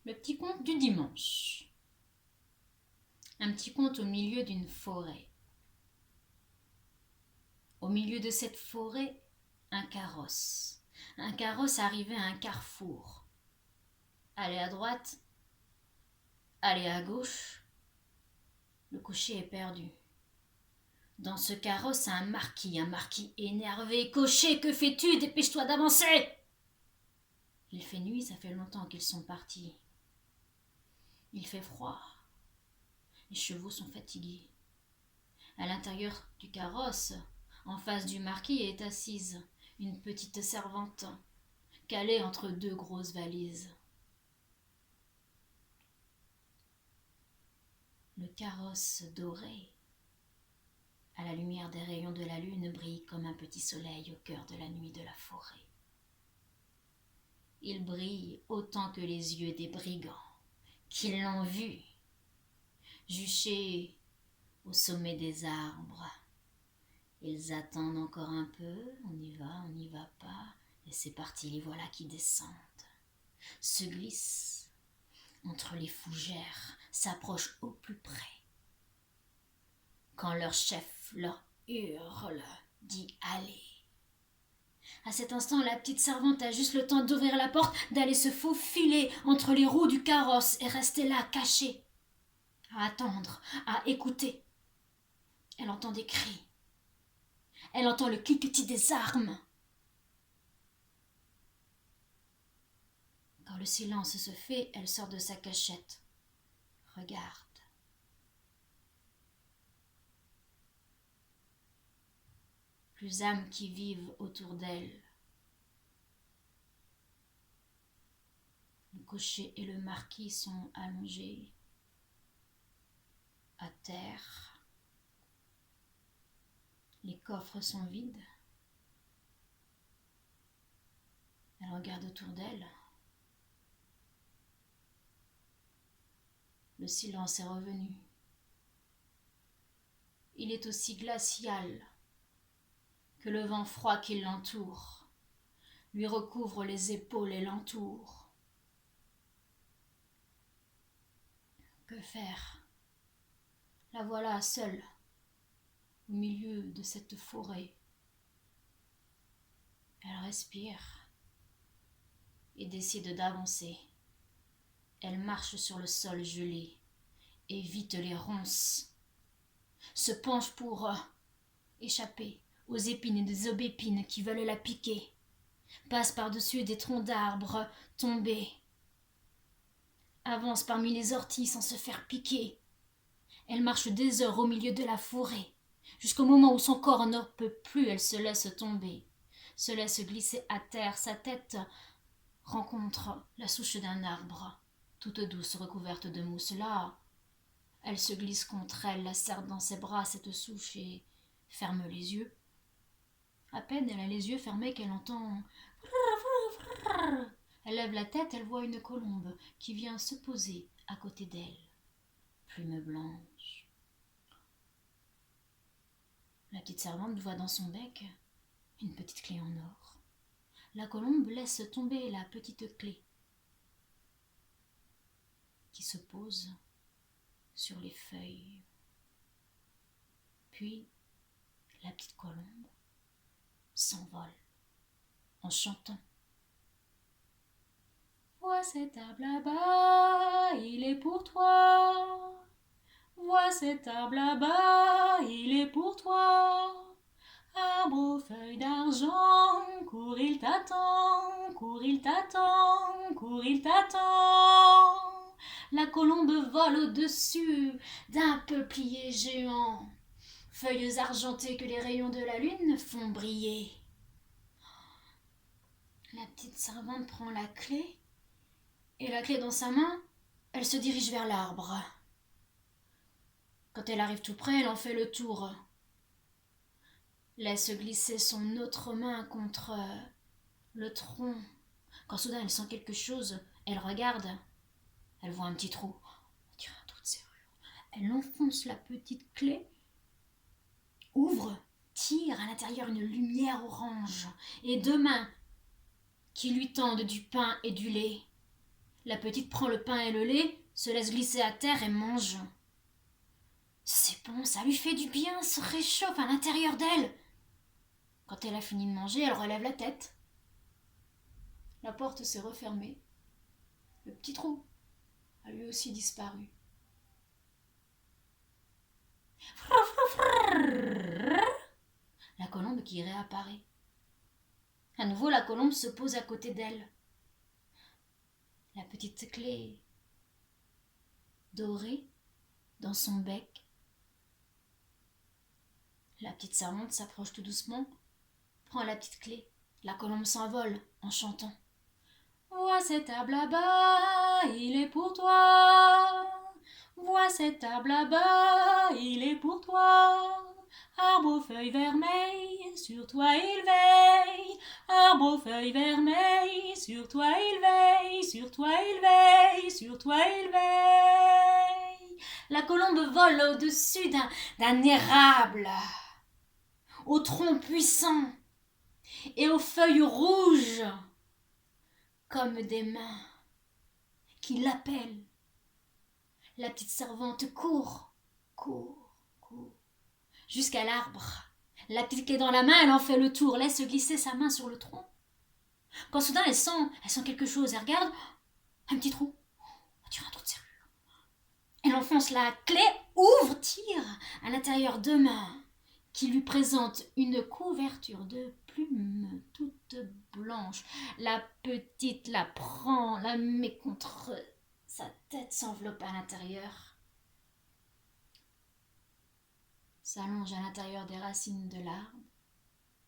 Le petit conte du dimanche. Un petit conte au milieu d'une forêt. Au milieu de cette forêt, un carrosse. Un carrosse arrivait à un carrefour. Allez à droite, allez à gauche. Le cocher est perdu. Dans ce carrosse, un marquis énervé. Cocher, que fais-tu? Dépêche-toi d'avancer! Il fait nuit, ça fait longtemps qu'ils sont partis. Il fait froid. Les chevaux sont fatigués. À l'intérieur du carrosse, en face du marquis, est assise une petite servante, calée entre deux grosses valises. Le carrosse doré, à la lumière des rayons de la lune, brille comme un petit soleil au cœur de la nuit de la forêt. Il brille autant que les yeux des brigands qui l'ont vu, juché au sommet des arbres. Ils attendent encore un peu, on n'y va pas, et c'est parti, les voilà qui descendent, se glissent entre les fougères, s'approchent au plus près. Quand leur chef leur hurle, dit allez. À cet instant, la petite servante a juste le temps d'ouvrir la porte, d'aller se faufiler entre les roues du carrosse et rester là, cachée, à attendre, à écouter. Elle entend des cris. Elle entend le cliquetis des armes. Quand le silence se fait, elle sort de sa cachette. Regarde. Plus âmes qui vivent autour d'elle. Le cocher et le marquis sont allongés à terre. Les coffres sont vides. Elle regarde autour d'elle. Le silence est revenu. Il est aussi glacial que le vent froid qui l'entoure, lui recouvre les épaules et l'entoure. Que faire? La voilà seule, au milieu de cette forêt. Elle respire et décide d'avancer. Elle marche sur le sol gelé, évite les ronces, se penche pour échapper aux épines et des aubépines qui veulent la piquer, passe par-dessus des troncs d'arbres tombés, avance parmi les orties sans se faire piquer. Elle marche des heures au milieu de la forêt, jusqu'au moment où son corps ne peut plus. Elle se laisse tomber, se laisse glisser à terre. Sa tête rencontre la souche d'un arbre, toute douce, recouverte de mousse. Là, elle se glisse contre elle, la serre dans ses bras, cette souche, et ferme les yeux. À peine elle a les yeux fermés qu'elle entend... Elle lève la tête, elle voit une colombe qui vient se poser à côté d'elle. Plume blanche. La petite servante voit dans son bec une petite clé en or. La colombe laisse tomber la petite clé qui se pose sur les feuilles. Puis, la petite colombe s'envole en chantant. Vois cet arbre là-bas, il est pour toi. Vois cet arbre là-bas, il est pour toi. Arbre aux feuilles d'argent, cours, il t'attend, cours, il t'attend, cours, il t'attend. La colombe vole au-dessus d'un peuplier géant, feuilles argentées que les rayons de la lune font briller. La petite servante prend la clé, et la clé dans sa main, elle se dirige vers l'arbre. Quand elle arrive tout près, elle en fait le tour. Laisse glisser son autre main contre le tronc. Quand soudain elle sent quelque chose, elle regarde. Elle voit un petit trou. On dirait un trou de serrure. Elle enfonce la petite clé, ouvre, tire à l'intérieur une lumière orange et deux mains qui lui tendent du pain et du lait. La petite prend le pain et le lait, se laisse glisser à terre et mange. C'est bon, ça lui fait du bien, se réchauffe à l'intérieur d'elle. Quand elle a fini de manger, elle relève la tête. La porte s'est refermée. Le petit trou a lui aussi disparu. La colombe qui réapparaît. À nouveau, la colombe se pose à côté d'elle. La petite clé dorée dans son bec. La petite servante s'approche tout doucement, prend la petite clé. La colombe s'envole en chantant. Vois cet arbre là-bas, il est pour toi. Vois cet arbre là-bas, il est pour toi. Arbre aux feuilles vermeilles, sur toi il veille. Arbre aux feuilles vermeilles, sur toi il veille, sur toi il veille, sur toi il veille. La colombe vole au-dessus d'un érable, au tronc puissant et aux feuilles rouges, comme des mains qui l'appellent. La petite servante court, court, court, jusqu'à l'arbre. La petite clé dans la main, elle en fait le tour, laisse glisser sa main sur le tronc. Quand soudain elle sent quelque chose, elle regarde, un petit trou, on dirait un trou de serrure. Elle enfonce la clé, ouvre, tire, à l'intérieur deux mains qui lui présentent une couverture de plumes toute blanche. La petite la prend, la met contre sa tête, s'enveloppe à l'intérieur, s'allonge à l'intérieur des racines de l'arbre,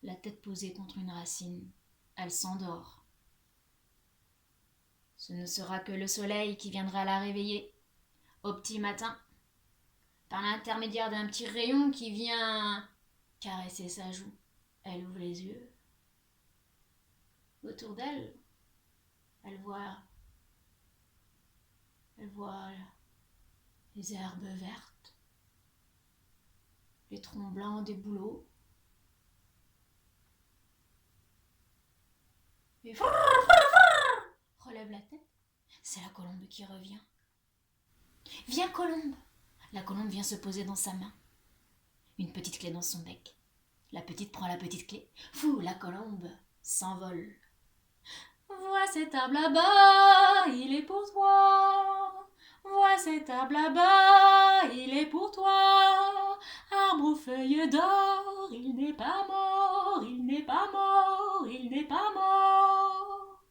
la tête posée contre une racine. Elle s'endort. Ce ne sera que le soleil qui viendra la réveiller au petit matin, par l'intermédiaire d'un petit rayon qui vient caresser sa joue. Elle ouvre les yeux. Autour d'elle, elle voit les herbes vertes, les troncs blancs des bouleaux. Et relève la tête. C'est la colombe qui revient. Viens, colombe. La colombe vient se poser dans sa main. Une petite clé dans son bec. La petite prend la petite clé. Fou, la colombe s'envole. Vois cet arbre là-bas, il est pour toi. Vois cet arbre là-bas, il est pour toi. Arbre aux feuilles d'or, il n'est pas mort, il n'est pas mort, il n'est pas mort.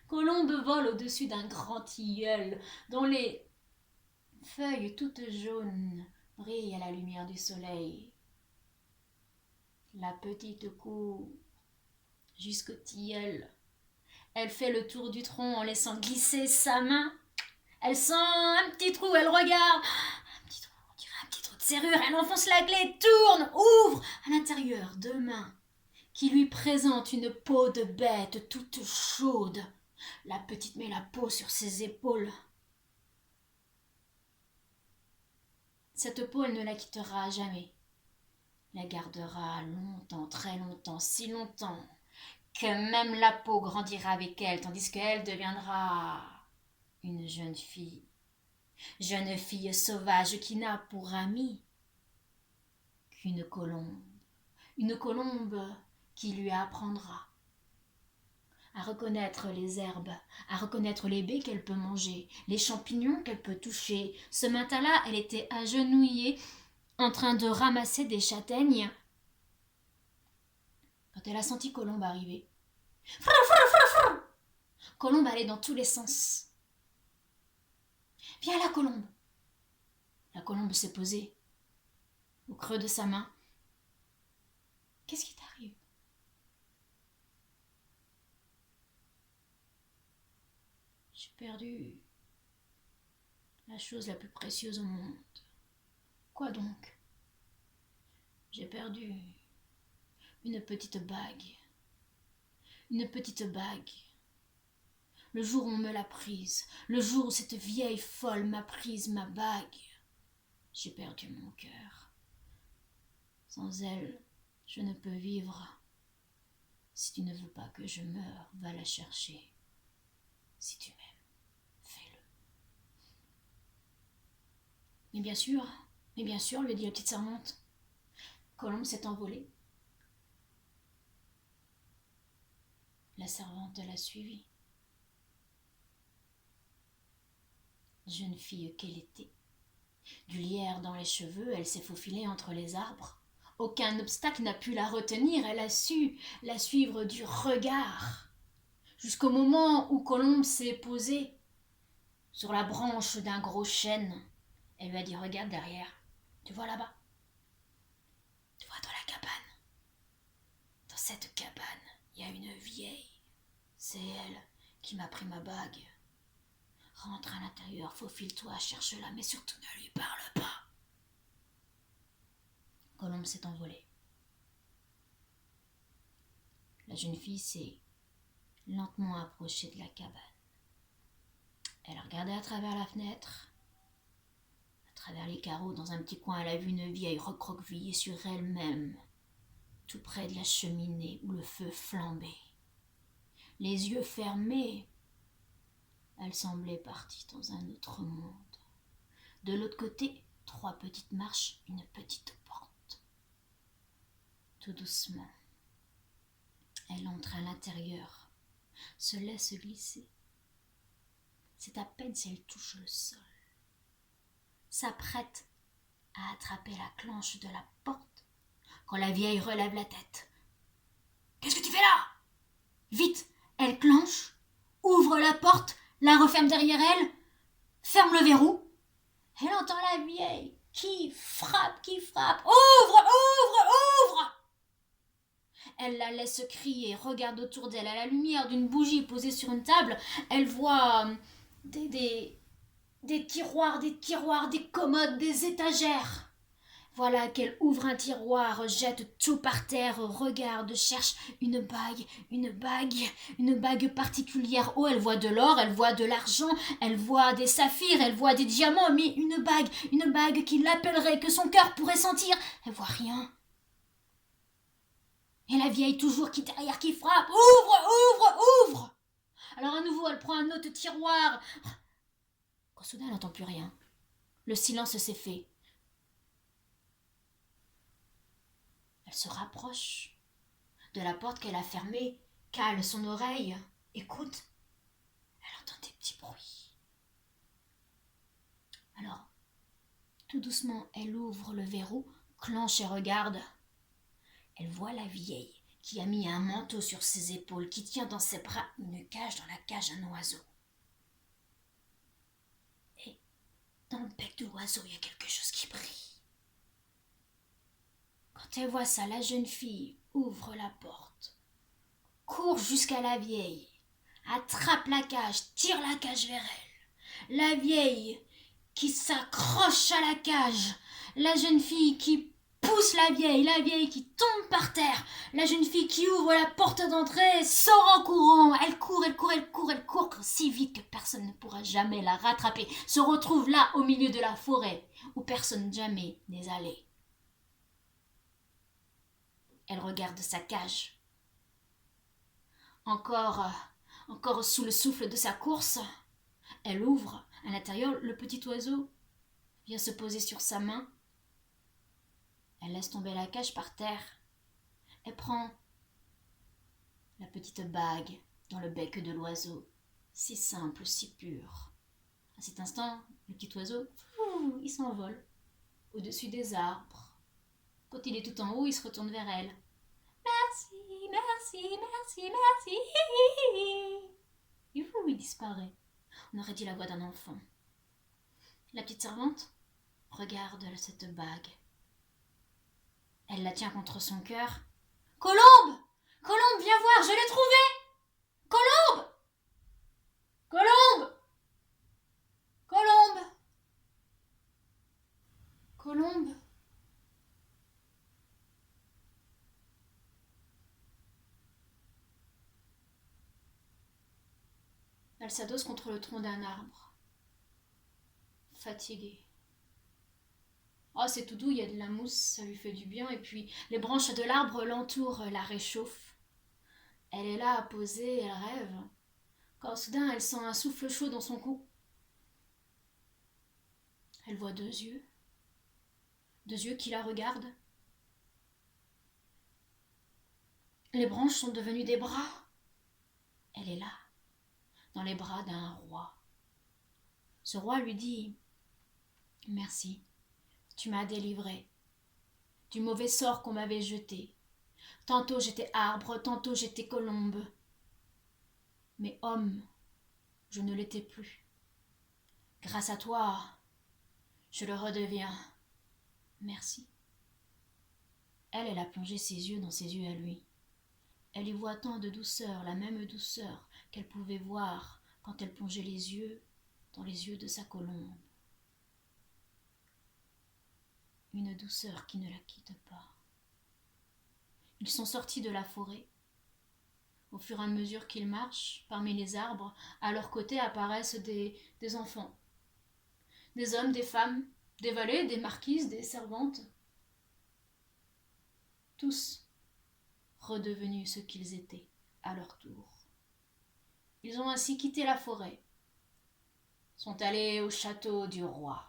Colombe vole au-dessus d'un grand tilleul dont les feuilles toutes jaunes brillent à la lumière du soleil. La petite court jusqu'au tilleul. Elle fait le tour du tronc en laissant glisser sa main. Elle sent un petit trou, elle regarde. Un petit trou, on dirait un petit trou de serrure. Elle enfonce la clé, tourne, ouvre. À l'intérieur, deux mains qui lui présentent une peau de bête toute chaude. La petite met la peau sur ses épaules. Cette peau, elle ne la quittera jamais. La gardera longtemps, très longtemps, si longtemps que même la peau grandira avec elle, tandis qu'elle deviendra une jeune fille sauvage qui n'a pour amie qu'une colombe qui lui apprendra à reconnaître les herbes, à reconnaître les baies qu'elle peut manger, les champignons qu'elle peut toucher. Ce matin-là, elle était agenouillée en train de ramasser des châtaignes quand elle a senti Colombe arriver. Colombe allait dans tous les sens. Viens là, Colombe. La colombe s'est posée au creux de sa main. Qu'est-ce qui t'arrive? J'ai perdu la chose la plus précieuse au monde. Quoi donc? J'ai perdu une petite bague. Une petite bague. Le jour où on me l'a prise, le jour où cette vieille folle m'a prise ma bague, j'ai perdu mon cœur. Sans elle, je ne peux vivre. Si tu ne veux pas que je meure, va la chercher. Si tu m'aimes. mais bien sûr, lui dit la petite servante. Colombe s'est envolée. La servante l'a suivie. Jeune fille qu'elle était, du lierre dans les cheveux, elle s'est faufilée entre les arbres. Aucun obstacle n'a pu la retenir, elle a su la suivre du regard, jusqu'au moment où Colombe s'est posée sur la branche d'un gros chêne. Elle lui a dit: regarde derrière, tu vois là-bas, tu vois dans la cabane. Dans cette cabane, il y a une vieille. C'est elle qui m'a pris ma bague. Rentre à l'intérieur, faufile-toi, cherche-la, mais surtout ne lui parle pas. Colombe s'est envolée. La jeune fille s'est lentement approchée de la cabane. Elle a regardé à travers la fenêtre, à travers les carreaux. Dans un petit coin, elle a vu une vieille recroquevillée sur elle-même, tout près de la cheminée où le feu flambait. Les yeux fermés, elle semblait partie dans un autre monde. De l'autre côté, 3 petites marches, une petite porte. Tout doucement, elle entre à l'intérieur, se laisse glisser. C'est à peine si elle touche le sol. S'apprête à attraper la clenche de la porte quand la vieille relève la tête. « Qu'est-ce que tu fais là ?» Vite, elle clenche, ouvre la porte, la referme derrière elle, ferme le verrou. Elle entend la vieille qui frappe. « Ouvre, ouvre, ouvre !» Elle la laisse crier, regarde autour d'elle. À la lumière d'une bougie posée sur une table, elle voit des tiroirs, des commodes, des étagères. Voilà qu'elle ouvre un tiroir, jette tout par terre, regarde, cherche une bague particulière. Oh, elle voit de l'or, elle voit de l'argent, elle voit des saphirs, elle voit des diamants, mais une bague qui l'appellerait, que son cœur pourrait sentir. Elle voit rien. Et la vieille toujours qui derrière qui frappe. « Ouvre, ouvre, ouvre !» Alors à nouveau, elle prend un autre tiroir. Quand soudain, elle n'entend plus rien. Le silence s'est fait. Elle se rapproche de la porte qu'elle a fermée, cale son oreille, écoute. Elle entend des petits bruits. Alors, tout doucement, elle ouvre le verrou, clenche et regarde. Elle voit la vieille qui a mis un manteau sur ses épaules, qui tient dans ses bras une cage, dans la cage un oiseau. Et dans le bec de l'oiseau, il y a quelque chose qui brille. Quand elle voit ça, la jeune fille ouvre la porte, court jusqu'à la vieille, attrape la cage, tire la cage vers elle. La vieille qui s'accroche à la cage, la jeune fille qui pousse la vieille qui tombe par terre, la jeune fille qui ouvre la porte d'entrée, sort en courant, elle court si vite que personne ne pourra jamais la rattraper, se retrouve là au milieu de la forêt où personne jamais n'est allé. Elle regarde sa cage. Encore sous le souffle de sa course, elle ouvre. À l'intérieur, le petit oiseau vient se poser sur sa main. Elle laisse tomber la cage par terre. Elle prend la petite bague dans le bec de l'oiseau, si simple, si pur. À cet instant, le petit oiseau, il s'envole au-dessus des arbres. Quand il est tout en haut, il se retourne vers elle. Merci, merci, merci, merci. Et il disparaît. On aurait dit la voix d'un enfant. La petite servante regarde cette bague. Elle la tient contre son cœur. Colombe! Colombe, viens voir, je l'ai trouvée! Colombe! Colombe! Colombe! Colombe! Elle s'adosse contre le tronc d'un arbre. Fatiguée. Oh, c'est tout doux, il y a de la mousse, ça lui fait du bien. Et puis, les branches de l'arbre l'entourent, la réchauffent. Elle est là, posée, elle rêve. Quand soudain, elle sent un souffle chaud dans son cou. Elle voit deux yeux qui la regardent. Les branches sont devenues des bras. Elle est là, dans les bras d'un roi. Ce roi lui dit « Merci, tu m'as délivré du mauvais sort qu'on m'avait jeté. Tantôt j'étais arbre, tantôt j'étais colombe. Mais homme, je ne l'étais plus. Grâce à toi, je le redeviens. Merci. » Elle a plongé ses yeux dans ses yeux à lui. Elle y voit tant de douceur, la même douceur qu'elle pouvait voir quand elle plongeait les yeux dans les yeux de sa colombe. Une douceur qui ne la quitte pas. Ils sont sortis de la forêt. Au fur et à mesure qu'ils marchent, parmi les arbres, à leur côté apparaissent des enfants. Des hommes, des femmes, des valets, des marquises, des servantes. Tous redevenus ce qu'ils étaient à leur tour. Ils ont ainsi quitté la forêt, sont allés au château du roi.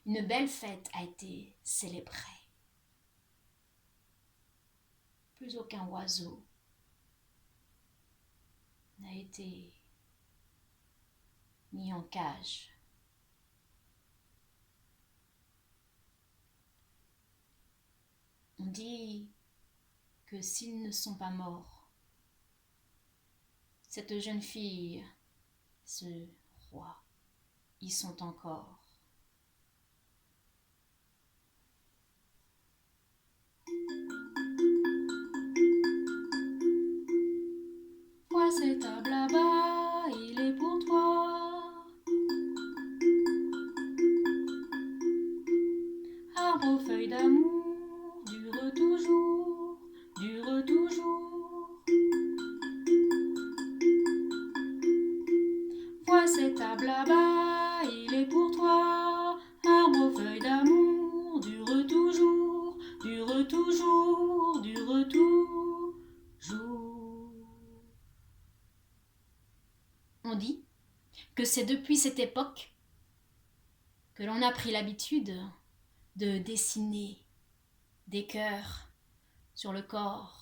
Une belle fête a été célébrée. Plus aucun oiseau n'a été mis en cage. On dit que s'ils ne sont pas morts, cette jeune fille, ce roi, y sont encore. Vois cet arbre là-bas, il est pour toi. Arbre aux feuilles d'amour, dure toujours, dure toujours. Vois cet arbre là-bas, il est pour toi. Arbre aux feuilles d'amour, dure toujours, dure toujours, dure toujours. On dit que c'est depuis cette époque que l'on a pris l'habitude de dessiner des cœurs sur le corps